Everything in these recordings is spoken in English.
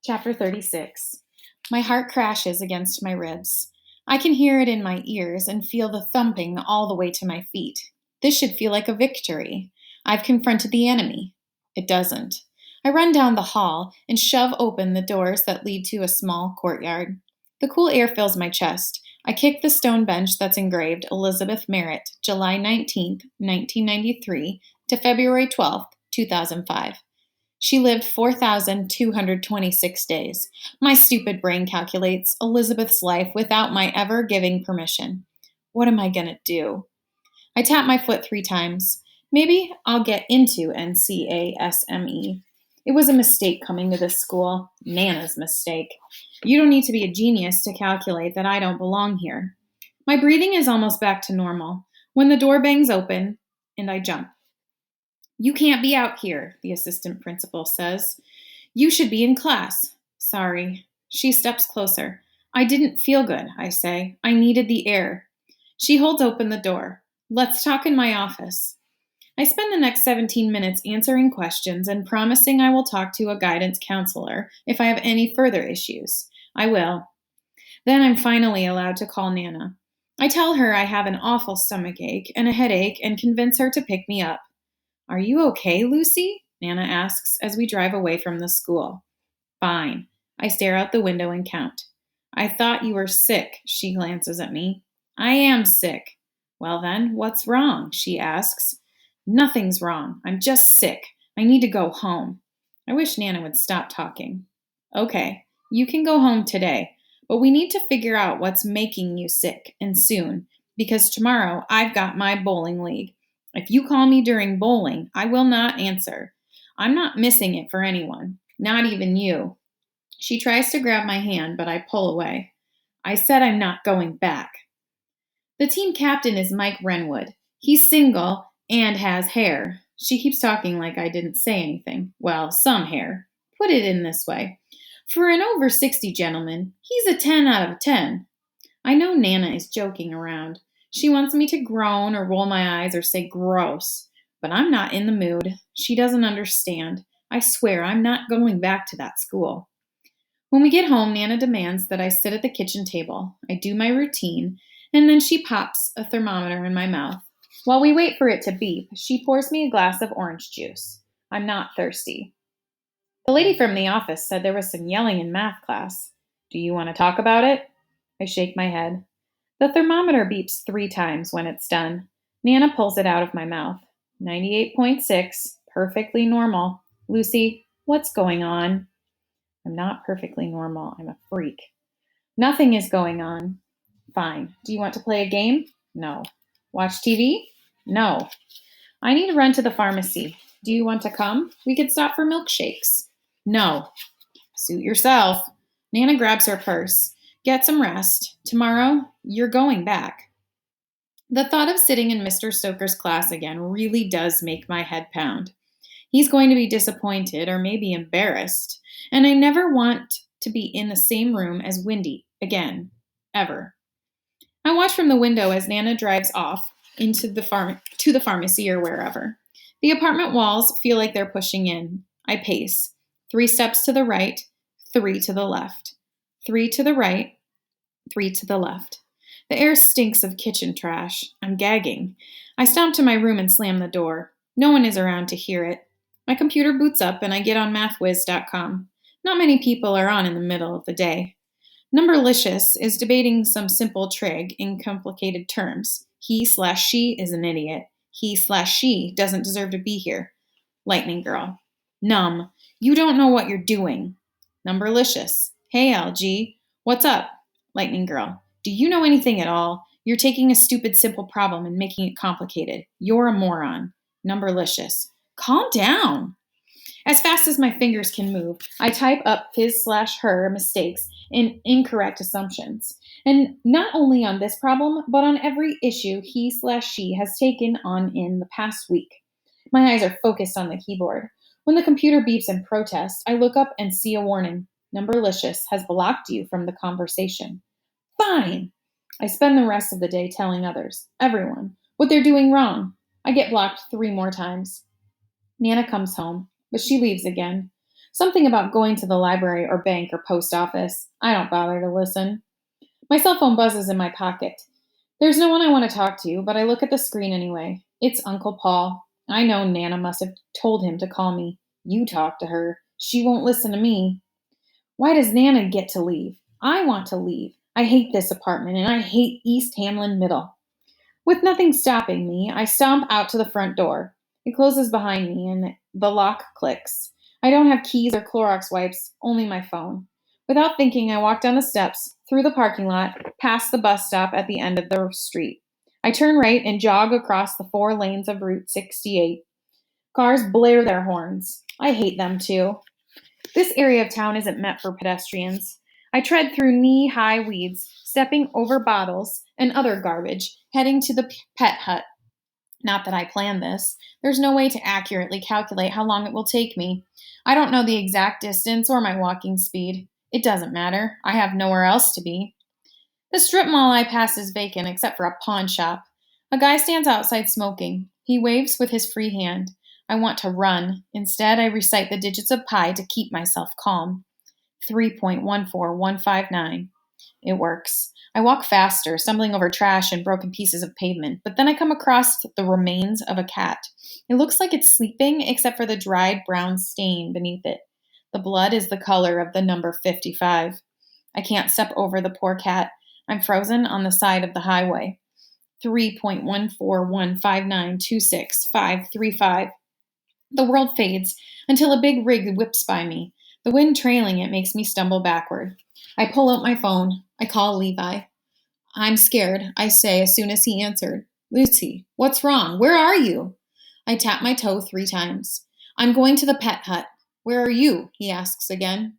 Chapter 36. My heart crashes against my ribs. I can hear it in my ears and feel the thumping all the way to my feet. This should feel like a victory. I've confronted the enemy. It doesn't. I run down the hall and shove open the doors that lead to a small courtyard. The cool air fills my chest. I kick the stone bench that's engraved Elizabeth Merritt, July 19th, 1993 to February 12th, 2005. She lived 4,226 days. My stupid brain calculates Elizabeth's life without my ever giving permission. What am I going to do? I tap my foot 3 times. Maybe I'll get into NCASME. It was a mistake coming to this school. Nana's mistake. You don't need to be a genius to calculate that I don't belong here. My breathing is almost back to normal when the door bangs open and I jump. You can't be out here, the assistant principal says. You should be in class. Sorry. She steps closer. I didn't feel good, I say. I needed the air. She holds open the door. Let's talk in my office. I spend the next 17 minutes answering questions and promising I will talk to a guidance counselor if I have any further issues. I will. Then I'm finally allowed to call Nana. I tell her I have an awful stomach ache and a headache and convince her to pick me up. Are you okay, Lucy? Nana asks as we drive away from the school. Fine. I stare out the window and count. I thought you were sick, she glances at me. I am sick. Well then, what's wrong? She asks. Nothing's wrong. I'm just sick. I need to go home. I wish Nana would stop talking. Okay, you can go home today, but we need to figure out what's making you sick, and soon, because tomorrow I've got my bowling league. If you call me during bowling, I will not answer. I'm not missing it for anyone, not even you. She tries to grab my hand, but I pull away. I said I'm not going back. The team captain is Mike Renwood. He's single and has hair. She keeps talking like I didn't say anything. Well, some hair. Put it in this way. For an over 60 gentleman, he's a 10 out of 10. I know Nana is joking around. She wants me to groan or roll my eyes or say gross. But I'm not in the mood. She doesn't understand. I swear I'm not going back to that school. When we get home, Nana demands that I sit at the kitchen table. I do my routine, and then she pops a thermometer in my mouth. While we wait for it to beep, she pours me a glass of orange juice. I'm not thirsty. The lady from the office said there was some yelling in math class. Do you want to talk about it? I shake my head. The thermometer beeps 3 times when it's done. Nana pulls it out of my mouth. 98.6, perfectly normal. Lucy, what's going on? I'm not perfectly normal. I'm a freak. Nothing is going on. Fine. Do you want to play a game? No. Watch TV? No. I need to run to the pharmacy. Do you want to come? We could stop for milkshakes. No. Suit yourself. Nana grabs her purse. Get some rest. Tomorrow, you're going back. The thought of sitting in Mr. Stoker's class again really does make my head pound. He's going to be disappointed or maybe embarrassed, and I never want to be in the same room as Wendy again, ever. I watch from the window as Nana drives off into to the pharmacy or wherever. The apartment walls feel like they're pushing in. I pace. 3 steps to the right, 3 to the left. 3 to the right, 3 to the left. The air stinks of kitchen trash. I'm gagging. I stomp to my room and slam the door. No one is around to hear it. My computer boots up and I get on mathwiz.com. Not many people are on in the middle of the day. Numberlicious is debating some simple trig in complicated terms. He/she is an idiot. He/she doesn't deserve to be here. Lightning Girl. Numb. You don't know what you're doing. Numberlicious. Hey, LG. What's up? Lightning Girl. Do you know anything at all? You're taking a stupid simple problem and making it complicated. You're a moron. Numberlicious. Calm down. As fast as my fingers can move, I type up his/her mistakes and incorrect assumptions. And not only on this problem, but on every issue he/she has taken on in the past week. My eyes are focused on the keyboard. When the computer beeps in protest, I look up and see a warning. Numberlicious has blocked you from the conversation. Fine! I spend the rest of the day telling others, everyone, what they're doing wrong. I get blocked 3 more times. Nana comes home, but she leaves again. Something about going to the library or bank or post office. I don't bother to listen. My cell phone buzzes in my pocket. There's no one I want to talk to, but I look at the screen anyway. It's Uncle Paul. I know Nana must have told him to call me. You talk to her. She won't listen to me. Why does Nana get to leave? I want to leave. I hate this apartment and I hate East Hamlin Middle. With nothing stopping me, I stomp out to the front door. It closes behind me and the lock clicks. I don't have keys or Clorox wipes, only my phone. Without thinking, I walk down the steps, through the parking lot, past the bus stop at the end of the street. I turn right and jog across the 4 lanes of Route 68. Cars blare their horns. I hate them too. This area of town isn't meant for pedestrians. I tread through knee-high weeds, stepping over bottles and other garbage, heading to the pet hut. Not that I planned this. There's no way to accurately calculate how long it will take me. I don't know the exact distance or my walking speed. It doesn't matter. I have nowhere else to be. The strip mall I pass is vacant except for a pawn shop. A guy stands outside smoking. He waves with his free hand. I want to run. Instead, I recite the digits of pi to keep myself calm. 3.14159. It works. I walk faster, stumbling over trash and broken pieces of pavement, but then I come across the remains of a cat. It looks like it's sleeping, except for the dried brown stain beneath it. The blood is the color of the number 55. I can't step over the poor cat. I'm frozen on the side of the highway. 3.1415926.535. The world fades until a big rig whips by me. The wind trailing it makes me stumble backward. I pull out my phone. I call Levi. I'm scared, I say as soon as he answered. Lucy, what's wrong? Where are you? I tap my toe 3 times. I'm going to the pet hut. Where are you? He asks again.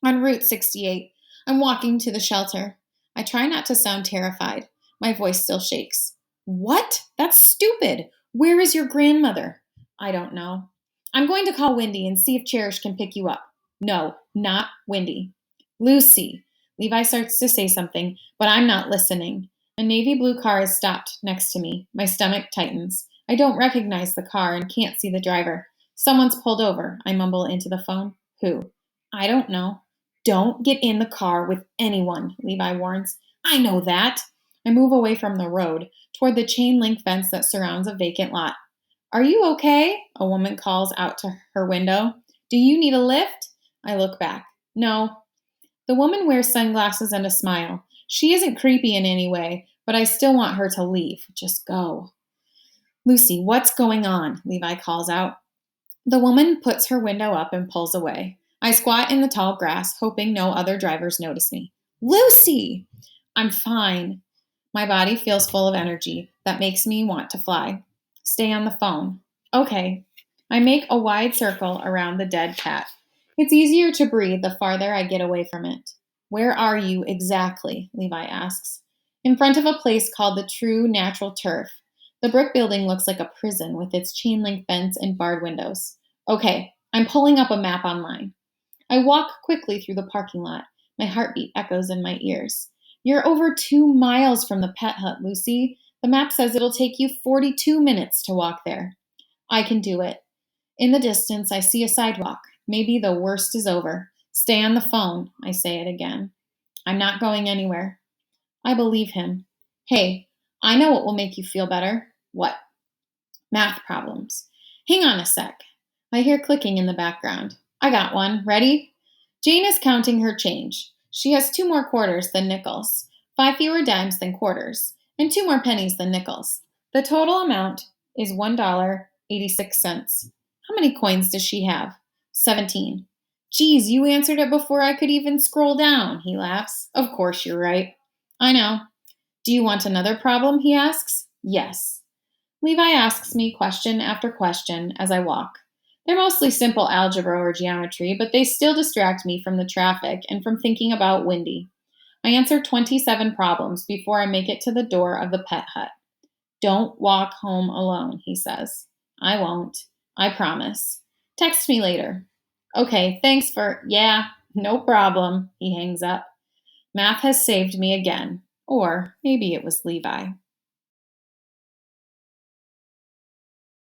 On Route 68. I'm walking to the shelter. I try not to sound terrified. My voice still shakes. What? That's stupid. Where is your grandmother? I don't know. I'm going to call Wendy and see if Cherish can pick you up. No, not Wendy. Lucy. Levi starts to say something, but I'm not listening. A navy blue car is stopped next to me. My stomach tightens. I don't recognize the car and can't see the driver. Someone's pulled over. I mumble into the phone. Who? I don't know. Don't get in the car with anyone, Levi warns. I know that. I move away from the road, toward the chain link fence that surrounds a vacant lot. Are you okay? A woman calls out to her window. Do you need a lift? I look back. No. The woman wears sunglasses and a smile. She isn't creepy in any way, but I still want her to leave. Just go. Lucy, what's going on? Levi calls out. The woman puts her window up and pulls away. I squat in the tall grass, hoping no other drivers notice me. Lucy! I'm fine. My body feels full of energy that makes me want to fly. Stay on the phone. Okay. I make a wide circle around the dead cat. It's easier to breathe the farther I get away from it. Where are you exactly? Levi asks. In front of a place called the True Natural Turf. The brick building looks like a prison with its chain link fence and barred windows. Okay, I'm pulling up a map online. I walk quickly through the parking lot. My heartbeat echoes in my ears. You're over 2 miles from the pet hut, Lucy. The map says it'll take you 42 minutes to walk there. I can do it. In the distance, I see a sidewalk. Maybe the worst is over. Stay on the phone, I say it again. I'm not going anywhere. I believe him. Hey, I know what will make you feel better. What? Math problems. Hang on a sec. I hear clicking in the background. I got one. Ready? Jane is counting her change. She has 2 more quarters than nickels, 5 fewer dimes than quarters, and 2 more pennies than nickels. The total amount is $1.86. How many coins does she have? 17. Geez, you answered it before I could even scroll down, he laughs. Of course you're right. I know. Do you want another problem, he asks. Yes. Levi asks me question after question as I walk. They're mostly simple algebra or geometry, but they still distract me from the traffic and from thinking about Wendy. I answer 27 problems before I make it to the door of the pet hut. Don't walk home alone, he says. I won't. I promise. Text me later. Okay, thanks for, yeah, no problem, he hangs up. Math has saved me again. Or maybe it was Levi.